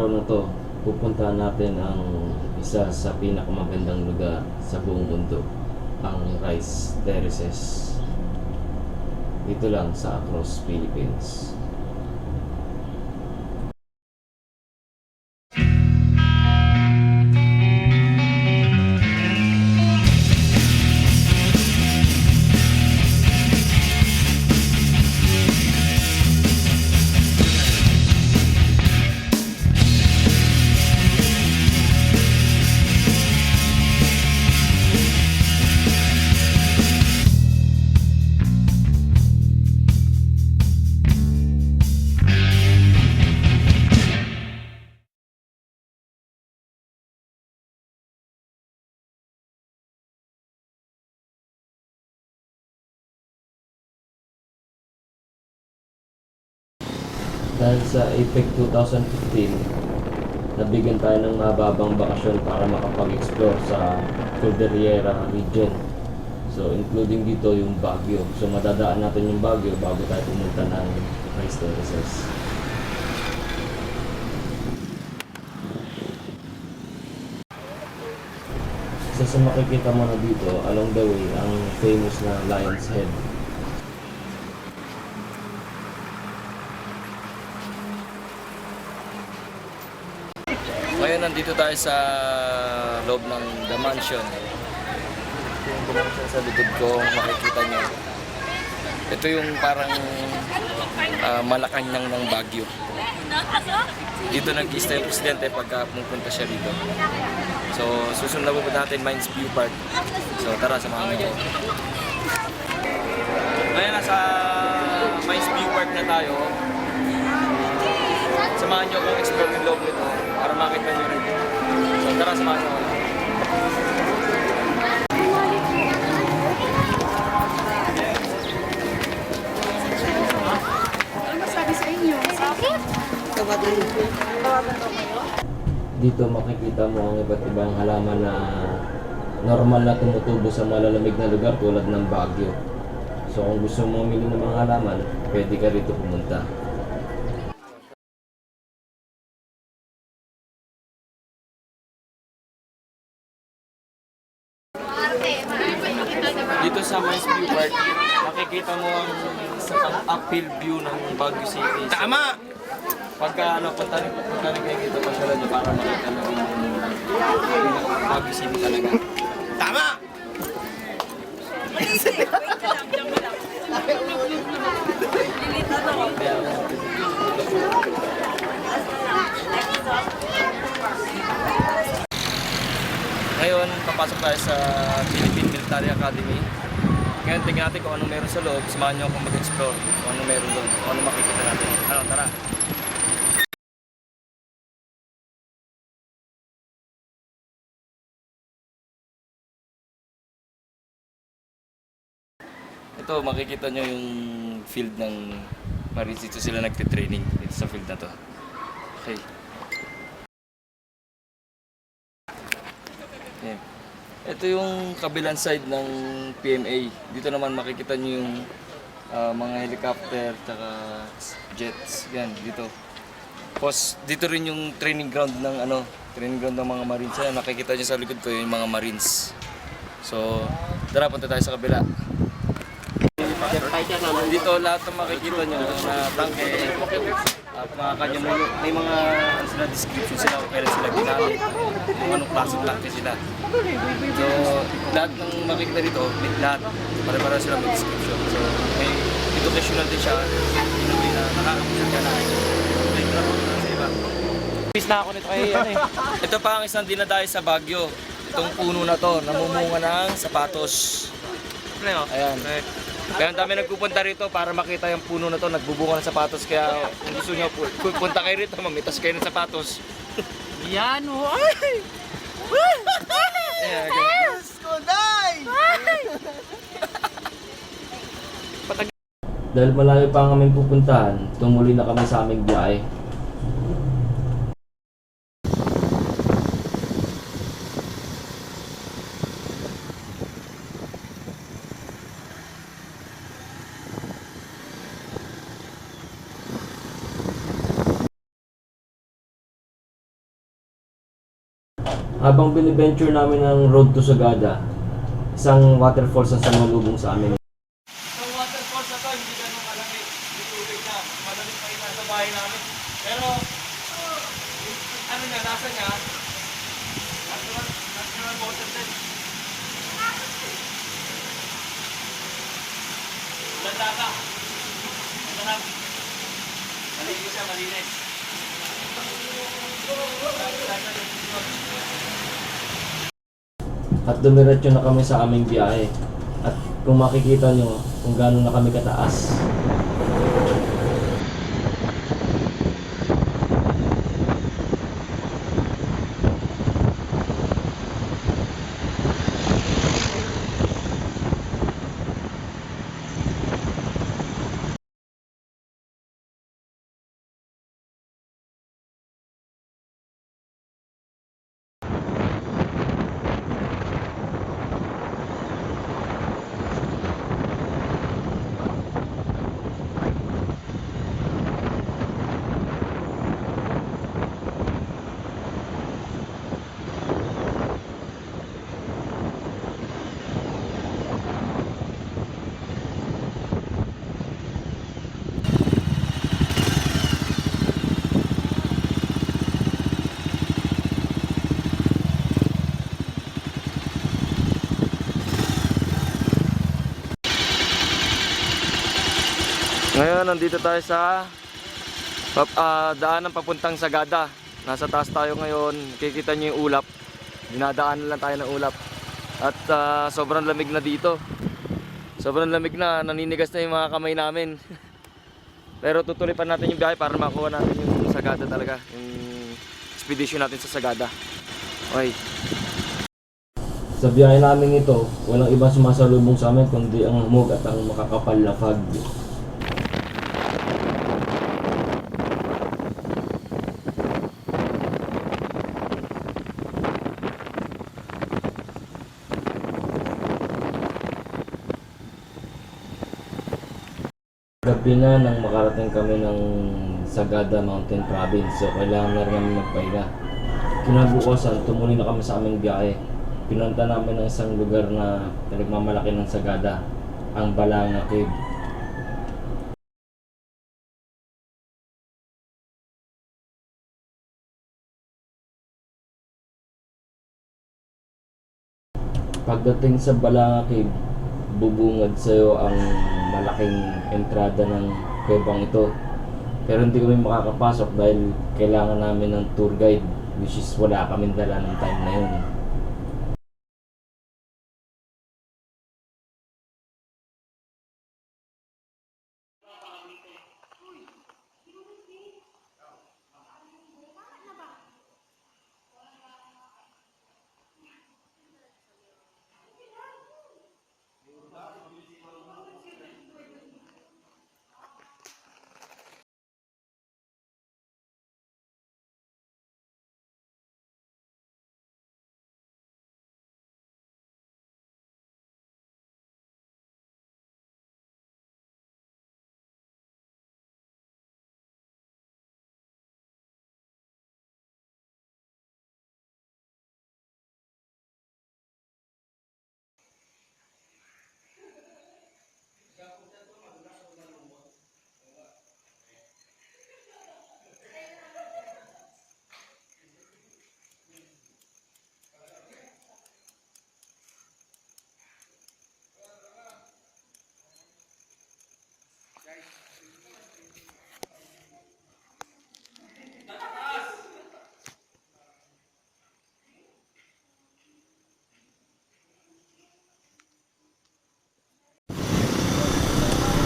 araw na to, pupuntahan natin ang isa sa pinakamagandang lugar sa buong mundo, ang Rice Terraces. Dito lang sa Across Philippines. Dahil sa APEC 2015, nabigyan tayo ng mababang bakasyon para makapag-explore sa Cordillera region. So, including dito yung Baguio. So, madadaan natin yung Baguio bago tayo pumunta ng Rice Terraces. Isa sa makikita mo na dito, along the way, ang famous na Lion's Head. Ngayon, nandito tayo sa loob ng The Mansion. Yung The Mansion sa likod ko, makikita nyo. Ito yung parang Malacanang ng Baguio. Dito nag-stay yung presidente pagka pumunta siya dito. So, susunod na pupunta natin Mines View Park. So, tara, samahan nyo. Ngayon, nasa Mines View Park na tayo. Samahan nyo kung explore yung loob nito para makita nyo rin. So tara, samahan nyo. Ano masabi sa inyo? Tawagan mo. Tawagan mo kayo? Dito makikita mo ang iba't ibang halaman na normal na tumutubo sa malalamig na lugar tulad ng Baguio. So kung gusto mo mamili ng mga halaman, pwede ka rito pumunta. Dito sa Mines View Park, makikita mo ang sa uphill view ng Baguio City. So, tama! Pagka punta rin kayo dito, pasyalan nyo para makita mo yung Baguio City talaga. Tama! Ngayon, papasok tayo sa Philippine Military Academy. Ngayon, tingnan natin kung anong meron sa loob. Samahan nyo akong mag-explore kung anong meron doon, kung anong makikita natin. Ano, tara! Ito, makikita nyo yung field ng Marines. Dito sila nagtitraining dito sa field na to. Okay. Yeah. Ito yung kabilang side ng PMA. Dito naman makikita nyo yung mga helicopter, tsaka jets. Yan, dito. Tapos dito rin yung training ground ng training ground ng mga Marines. Yan, nakikita nyo sa likod ko yung mga Marines. So, tara, punta tayo sa kabila. Dito lahat ng makikita nyo na tangke at mga kanya may mga sila description sila kung kailan sila ginamit, kung anong klaseng tangke sila. So lahat ng makikita dito, lahat pare-pare sila may description. So may educational din siya, inuwi na nakakapusin ka na may trabaho na sa iba. Peace na ako nito kay Ito pa ang isang dinadayo sa Baguio. Itong puno na to, namumunga ng sapatos. Ayan. Kaya ang dami nagpupunta rito para makita yung puno na to, nagbubunga ng sapatos. Kaya kung gusto nyo, punta kayo rito, mamitas kayo ng sapatos. Yan, ay! Yes! Kunday! Dahil malayo pa ang aming pupuntahan, tumuloy na kami sa aming biyahe. Habang biniventure namin ang road to Sagada, isang waterfalls ang sumalubong sa amin. So waterfalls na to, hindi ganun malamig. Hindi tubig na. Malamig pa rin sa bahay namin. Pero, ano niya, nasa niya, natural water din. Landa ka. Masarap. Malinis siya, malinis. At dumiretso na kami sa aming biyahe. At kung makikita nyo kung gaano na kami kataas. Ngayon, nandito tayo sa daanan papuntang Sagada. Nasa taas tayo ngayon. Kikita nyo yung ulap. Dinadaanan lang tayo ng ulap. At sobrang lamig na dito. Sobrang lamig na. Naninigas na yung mga kamay namin. Pero tutuloy pa natin yung biyahe para makuha natin yung Sagada talaga. Yung expedition natin sa Sagada. Okay. Sa biyahe namin ito, walang ibang sumasalubong sa amin kundi ang hamog at ang makakapal na fog. Gabi na nang makarating kami ng Sagada Mountain Province, so kailangan na rin namin magpahinga. Kinabukasan, tumuloy na kami sa aming biyahe. Pinunta namin ng isang lugar na pinagmamalaki ng Sagada, ang Balanga Cave. Pagdating sa Balanga Cave, bubungad sa'yo ang malaking entrada ng kuwebang ito. Pero hindi kami makakapasok dahil kailangan namin ng tour guide, which is wala kaming dala ng time na yun.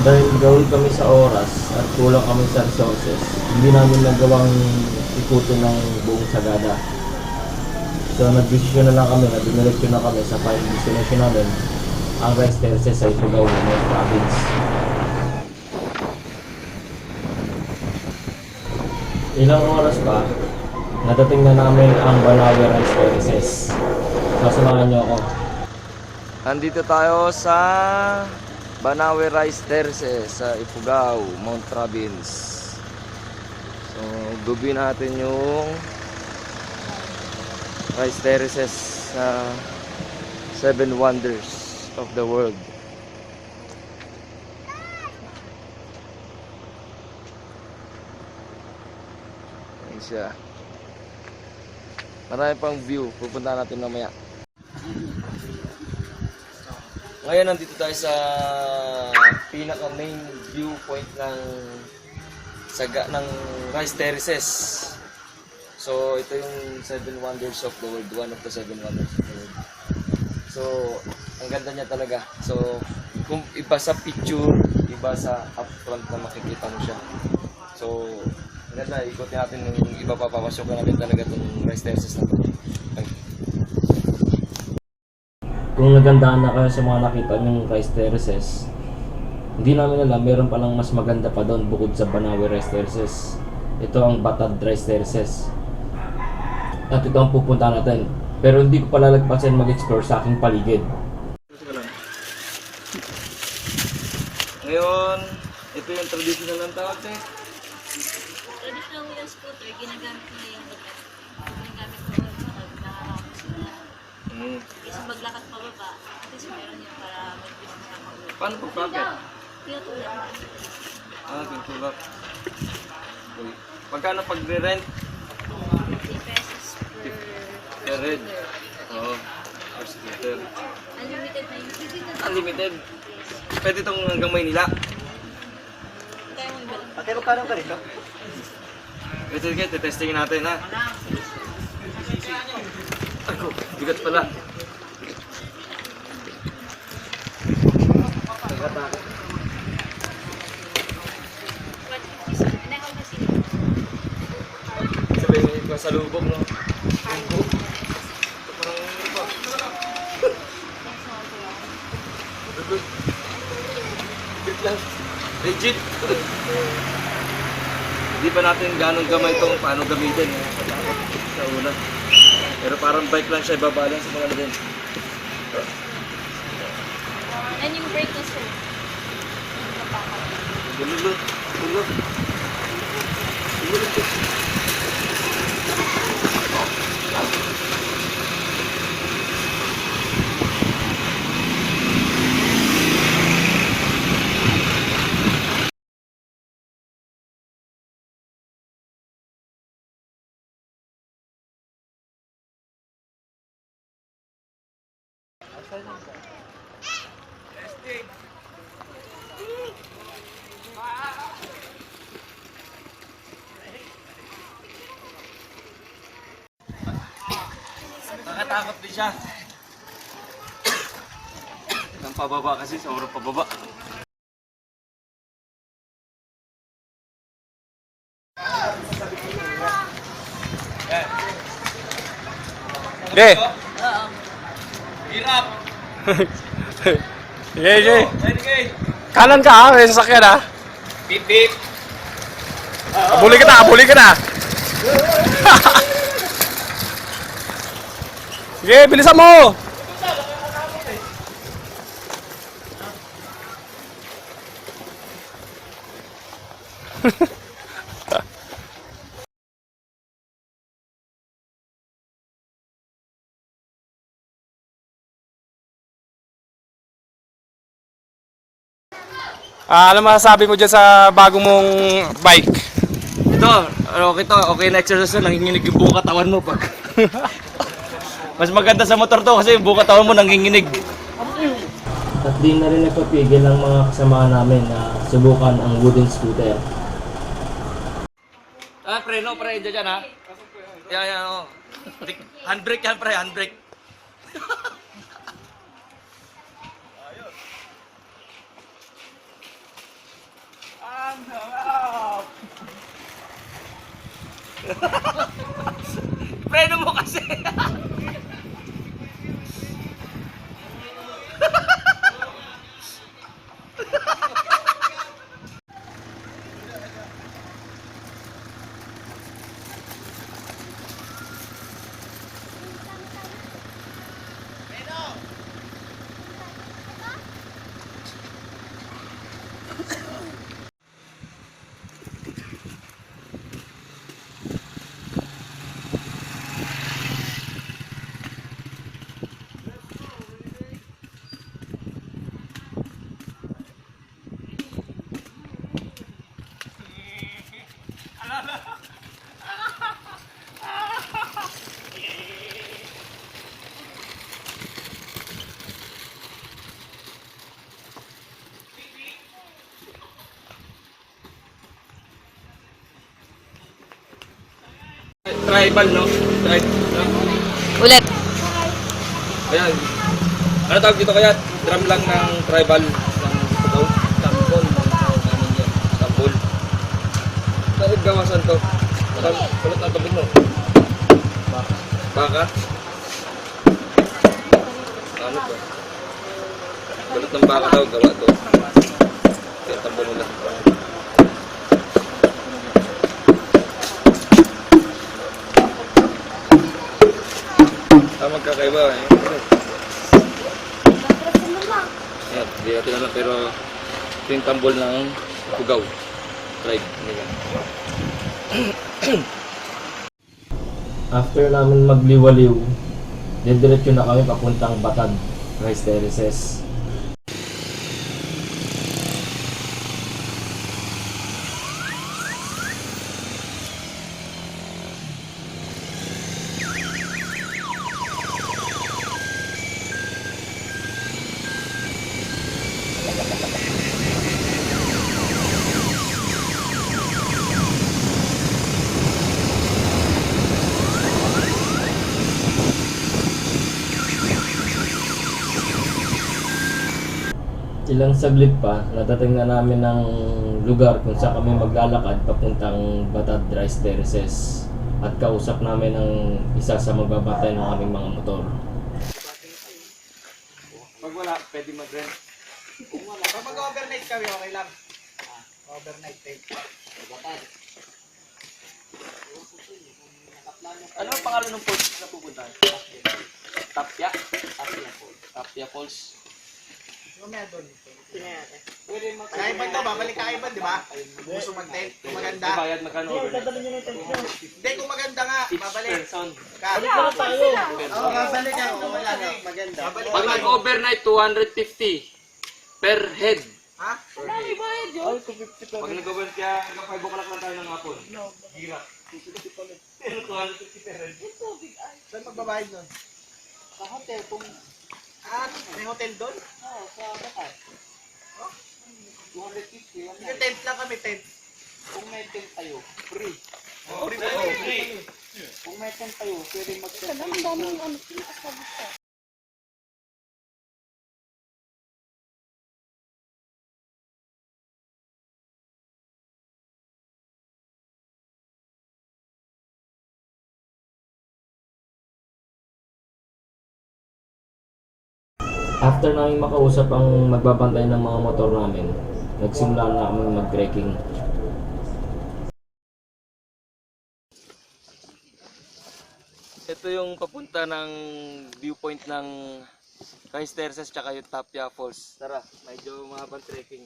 Dahil gawin kami sa oras at kulang kami sa resources, hindi namin nagawang ikutin ng buong Sagada. So nag-desisyon na lang kami na dumiretso na kami sa final destination namin, ang Rice Terraces sa Ifugao, North Province. Ilang oras pa, nadating na namin ang Banawe Rice Terraces. Sasamahan niyo ako. Andito tayo sa Banawe Rice Terraces sa Ifugao, Mount Province. So, gawin natin yung rice terraces sa Seven Wonders of the World. Ayan siya. Marami pang view. Pupunta natin mamaya. Ngayon nandito tayo sa pinaka main viewpoint ng ng rice terraces. So ito yung Seven Wonders of the World, one of the Seven Wonders of the World. So ang ganda niya talaga. So kung iba sa picture, iba sa upfront na makikita mo siya. So ang ganda, ikutin natin yung iba pa, papasokan natin talaga itong rice terraces na ito. Kung nagandaan na kayo sa mga nakita yung rice terraces, hindi namin alam, meron palang mas maganda pa doon bukod sa Banawe rice terraces. Ito ang Batad rice terraces. At ito ang pupunta natin. Pero hindi ko palalagpasin mag-explore sa aking paligid. Ngayon, ito yung traditional ng tawag eh. Traditional wheel scooter, ginagamit nila yung bagat. Ginagamit ko yung bagat, nakakapos nila. Kasi maglakad pababa, at least meron yun para mag-bilang sa mga. Paano pag-packet? Tinutulak. Tinutulak. Pagkano pag-rent? 50 pesos Per red. scooter. Oo. Per scooter. Unlimited na yun. Unlimited. Pwede itong hanggang Maynila. Kaya mo iba. Ate, magkano ka rito? Sige, testingin natin ha. Ako, bigat pala. Sabihin ko sa lubog, no? Lubog. Ito parang ano ba? Lubog. Wait lang. Legit. Hindi pa natin ganong gamay itong paano gamitin. Sa una. Pero parang bike lang siya, ibabalance mo na din. And yung brake na sir. Gululot. Gululot. Gululot. Nakatakot din siya. Ang pababa kasi, sobrang pababa. Ge. Oo. Hirap! Ge, ge. Sige! Kanan ka ha, may sasakyan ha. Beep beep! Abuli ka na, abuli ka na. Sige, bilisan mo. Ano masasabi mo dyan sa bagong mong bike? Ito, okay na exercise na, nanginginig yung buong katawan mo pag... Mas maganda sa motor to kasi yung buong katawan mo nanginginig. At di na rin nagpapigil ng mga kasama namin na subukan ang wooden scooter. Preno, pre, dyan ha? Yan, oh. Handbrake yan, pre, handbrake. Preno mo kasi. tribal, no? Ulit. Ayan. Ano tawag dito kaya? Drum lang ng tribal ng Pugaw? Tambol. Namin yan. Tambol. Saan gawasan to? Kulot ang tubig mo. Baka? Ano to? Kulot ng baka daw, gawa to. Kaya tambol nila. Magkakaiba eh. Ayan, hindi natin alam pero ito yung tambol ng Pugaw. Tribe nila. After namin magliwaliw, diretso na kami papuntang Batad, Rice Terraces. Ilang saglit pa, natating na namin ng lugar kung saan kami maglalakad papuntang Batad Rice Terraces at kausap namin ang isa sa magbabantay ng aming mga motor. Pag wala, pwede mag-rent. Pag mag-overnight kami, okay lang. Overnight take. Ano ang pangalan ng falls na pupuntahan? Tapia? Tapia Falls. Mamaya doon. Kaiban daw, babalik kaiban, di ba? Gusto mag-tent, kung maganda. May bayad magkano overnight? Hindi, kung maganda nga, Each babalik. person. Balik na tayo. Oo, babalik ako. Wala na, maganda. Pag nag-overnight, 250 per head. Ha? Pag nag-overnight kaya hanggang 5 o'clock lang tayo ng hapon. Hirap. Pero 250 per head. Saan magbabayad nun? Sa hotel, kung... Ah, may hotel doon? Oo, sa Bakat. 250. Yung tent lang kami, tent. Kung may tent tayo, free. Oh, free. Kung may tent tayo, pwede mag-tent tayo. After namin makausap ang magbabantay ng mga motor namin, nagsimula na kami mag-trekking. Ito yung papunta ng viewpoint ng Rice Terraces tsaka yung Tapia Falls. Tara, medyo mahabang trekking.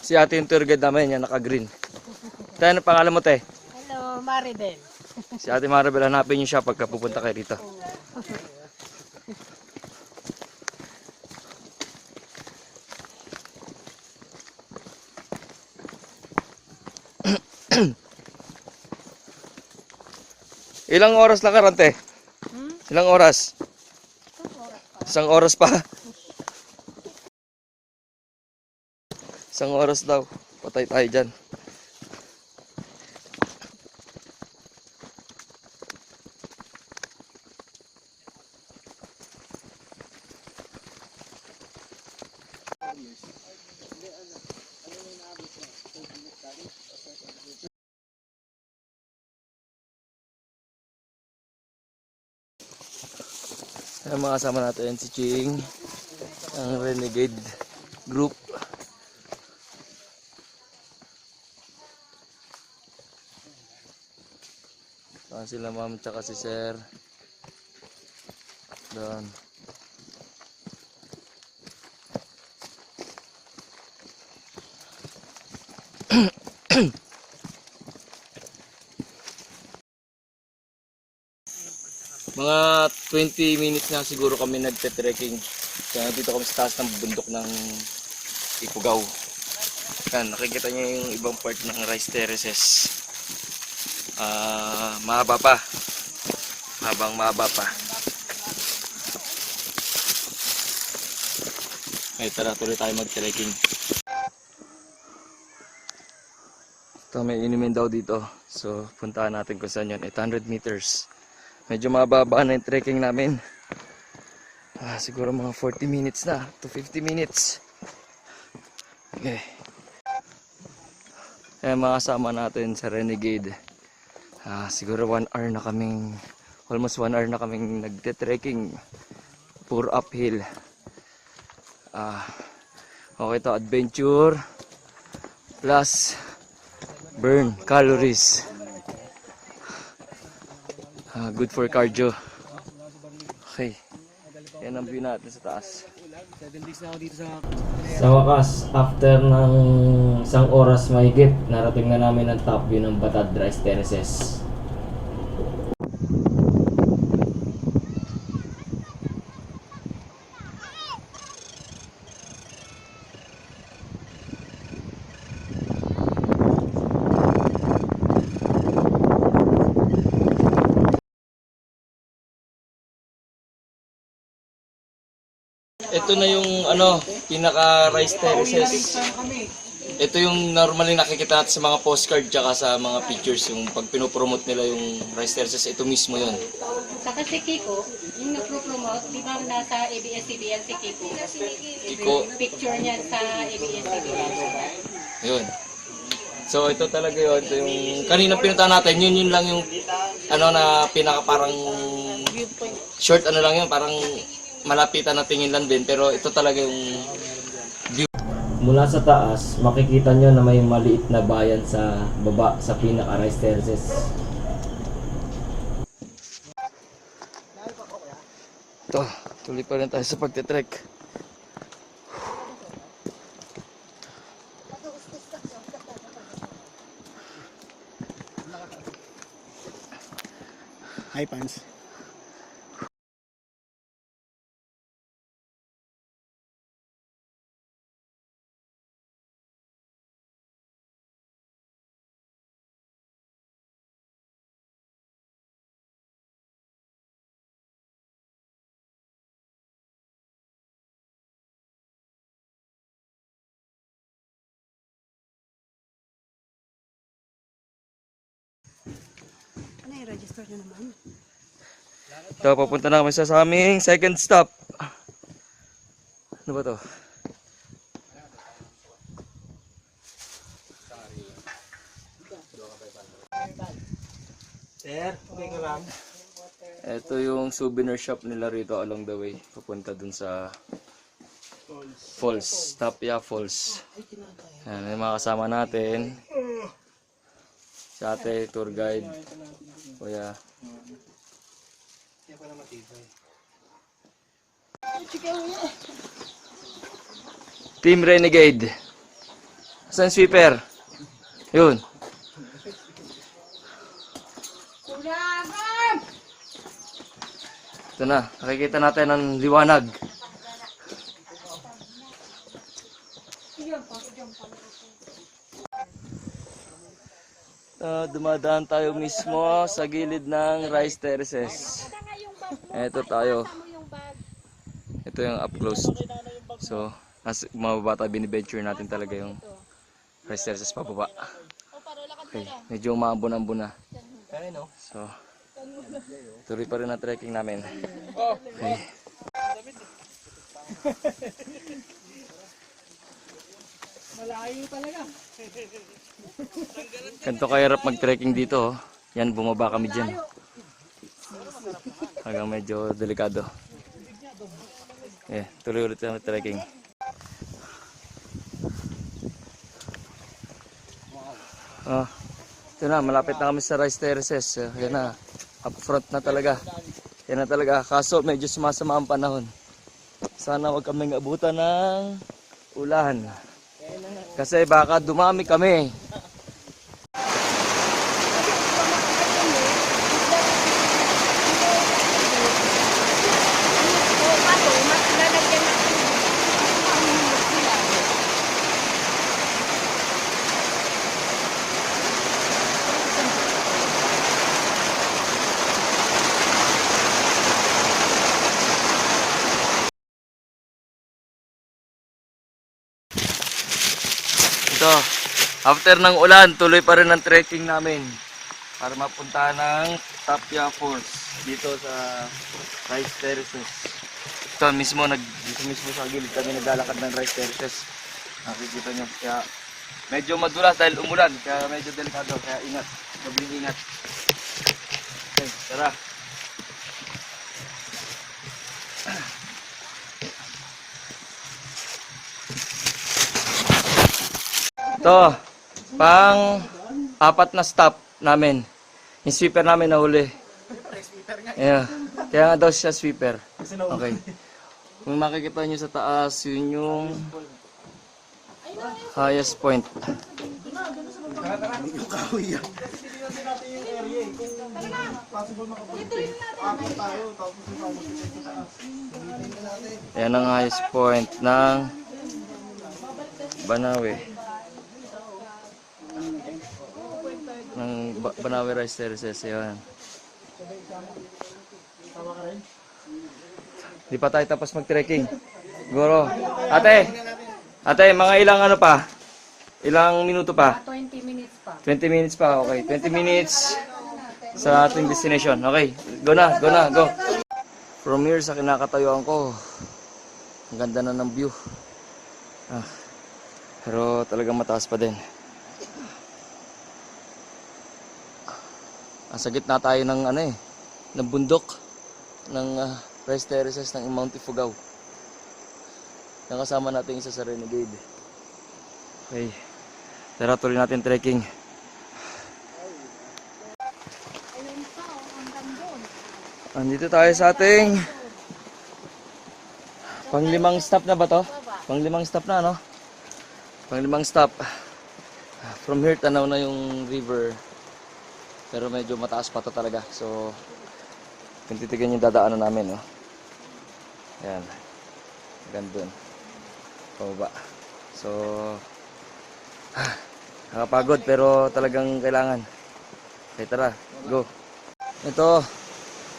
Si ate yung tour guide namin, yan naka-green. Tayo, ano pangalan mo, te? Hello, Maribel. Si ate Maribel, hanapin niyo siya pagka pupunta kayo rito. Ilang oras lang karante? Ilang oras? Isang oras pa. Isang oras daw. Patay tayo dyan. Ang mga kasama natin si Ching, ang Renegade Group. Sila ma'am tsaka si sir doon. Mga 20 minutes na siguro kami nagte-trekking. Kaya dito kami sa taas ng bundok ng Ipugaw. Yan, nakikita niyo yung ibang part ng rice terraces. Mahaba pa. Habang mahaba pa. Okay, tara, tuloy tayo mag-trekking. Ito, may inumin daw dito. So, puntahan natin kung saan yun. 800 meters. Medyo mababa na yung trekking namin. Siguro mga 40 minutes na to 50 minutes. Okay. Mga kasama natin sa Renegade. Siguro 1 hour na kaming, almost 1 hour na kaming nagte-trekking. Puro uphill. Okay to, adventure plus burn calories. Good for cardio. Okay. Yan ang view natin sa taas. Sa wakas, after ng isang oras mahigit, narating na namin ang top view ng Batad Rice Terraces. Ito na yung pinaka rice terraces. Ito yung normally nakikita natin sa mga postcard tsaka sa mga pictures, yung pag pinopromote nila yung rice terraces, ito mismo yun. Saka si Kiko, yung nagpo-promote, di ba nasa ABS-CBN si Kiko? Kiko, Picture niya sa ABS-CBN. yun. So ito talaga yun. Ito yung kanina pinuntahan natin, yun lang yung na pinaka parang short lang yun, parang malapitan na tingin lang din, pero ito talaga yung view. Mula sa taas, makikita nyo na may maliit na bayan sa baba sa pinaka rice terraces. Ito, tuloy pa rin tayo sa pagte-trek. Hi, Pans. Ano yung register niya naman? Ito, papunta na kami sa aming second stop. Ano ba to? Sir, okay ka lang? Ito yung souvenir shop nila rito along the way. Papunta dun sa Falls. Tapia Falls. Yan, yung mga kasama natin. Si ate, tour guide. Kuya. Team Renegade. Saan sweeper? Yun. Ito na, nakikita natin ang liwanag. Dumadaan tayo mismo sa gilid ng rice terraces. Ito tayo. Ito yung up close. So, as mababa tayo, biniventure natin talaga yung rice terraces pababa. Okay, medyo umaambon-ambon na. So, tuloy pa rin ang trekking namin. Okay. Malayo talaga. Ganito kahirap mag-trekking dito. Yan, bumaba kami dyan. Hanggang medyo delikado. Tuloy ulit ang trekking. Ito na, malapit na kami sa rice terraces. Yan na, up front na talaga. Yan na talaga. Kaso medyo sumasama ang panahon. Sana wag kaming abutan ng ulan. Kasi baka dumami kami. Ito, after ng ulan, tuloy pa rin ang trekking namin para mapunta ng Tapia Falls dito sa Rice Terraces. Ito mismo, dito mismo sa gilid kami naglalakad ng Rice Terraces. Nakikita nyo, kaya medyo madulas dahil umulan, kaya medyo delikado, kaya ingat, mabiling ingat. Okay, tara. Ito, pang 4 na stop namin. Yung sweeper namin nahuli. Yeah. Kaya nga daw siya sweeper. Okay. Kung makikita nyo sa taas, yun yung highest point. Yung kahoy yan. Hindi natin yung area eh. Kung possible makapunta eh. Apat tayo, tapos yung kahoy sa taas. Yan ang highest point ng Banawe. Ng Banawe Rice Terraces. Yan. Di pa tayo tapos mag-trekking. Siguro. Ate, mga ilang ano pa? Ilang minuto pa? 20 minutes pa. 20 minutes pa, okay. 20 minutes sa ating destination. Okay, go na, go. From here sa kinakatayuan ko, ang ganda na ng view. Pero talagang mataas pa din. Sa gitna tayo ng ng bundok ng Rice Terraces ng Mount Ifugao. Nakasama natin isa sa Renegade. Okay. Tara, tuloy natin trekking. Andito tayo sa ating pang-5 stop na ba to? Pang-5 stop na, no? Pang-5 stop. From here, tanaw na yung river. Pero medyo mataas pa to talaga. So, kung titigan yung dadaanan namin, no? Ayan. Ganda dun. Pababa. So, nakapagod pero talagang kailangan. Okay, tara, go. Ito,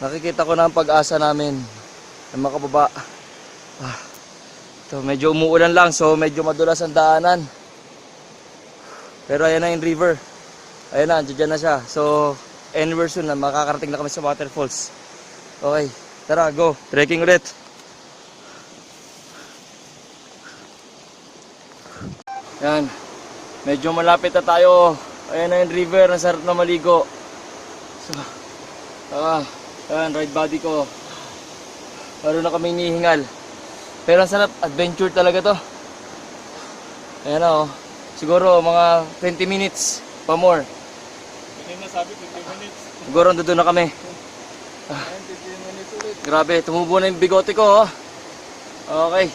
nakikita ko na ang pag-asa namin na makababa. Ito, medyo umuulan lang, so medyo madulas ang daanan. Pero ayan na yung river. Ayan na, dyan na siya. So, anywhere soon na makakarating na kami sa waterfalls. Okay, tara, go. Trekking ulit. Yan. Medyo malapit na tayo. Ayan na yung river. Ang sarap na maligo. So, ayan, ride body ko. Meron na kaming nihingal. Pero ang sarap. Adventure talaga to. Ayan na, oh. Siguro mga 20 minutes pa more. Hindi na sabi 20 minutes. Siguro doon na kami. Grabe, tumubo na yung bigote ko, oh. Okay.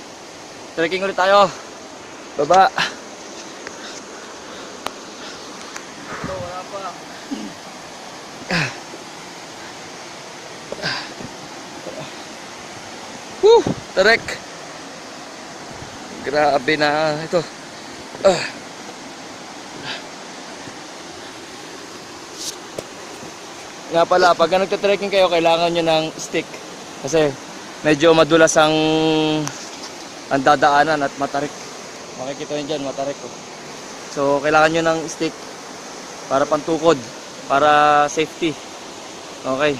Trekking ulit tayo. Baba. Tarek. Grabe na ito. Nga pala, pag nagta-trekking kayo, kailangan nyo ng stick. Kasi medyo madulas ang dadaanan at matarik. Makikita nyo dyan, matarik. Oh. So, kailangan nyo ng stick para pantukod, para safety. Okay.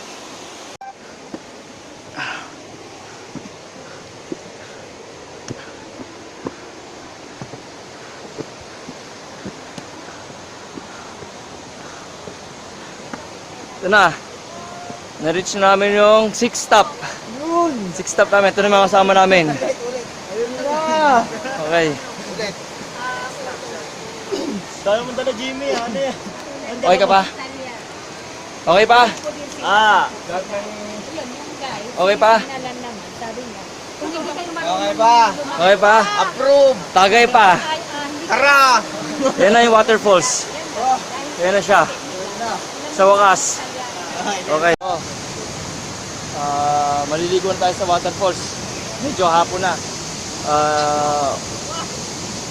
Ito na. Na-reach namin yung 6 stop. 6 stop namin. Ito na yung mga kasama namin. Ayun na! Okay. Tayo mo dala Jimmy, ano yan? Okay ka pa? Okay pa? Okay pa? Okay ba? Okay pa? Approve! Tagay pa. Tara! Yan na yung waterfalls. Yan na siya. Sa wakas. Okay. Maliligo na tayo sa waterfalls. Medyo hapon na.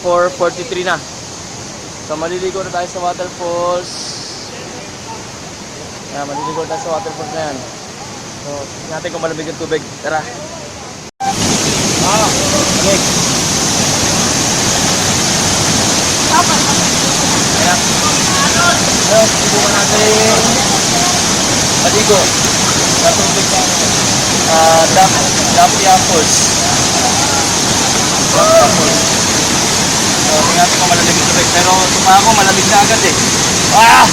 4:43 na. So maliligo na tayo sa waterfalls. Maliligo na tayo sa waterfalls na yan. So, tingnan natin kung malamig ang tubig. Tara. Malamig. Ngayon, subukan natin maligo sa tubig ng Dapia Falls. Dapia Falls. So, tingnan ko malamig yung tubig. Pero tuma ako, malamig na agad eh. Ah!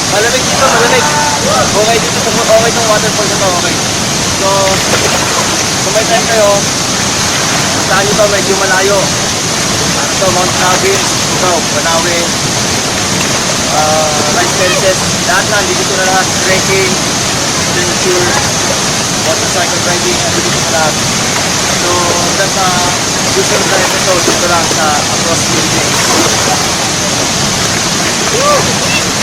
Malamig dito, malamig. Okay dito, okay itong waterfall na to, okay. So, kung may time kayo, saan nyo to, medyo malayo. Ito, Mount Travis, ito, Banawe, rice terraces, lahat na, dito na lahat. Trekking, adventure, motorcycle riding, dito na lahat. So, hanggang sa susunod na episode, dito lang sa Across Philippines. Woo!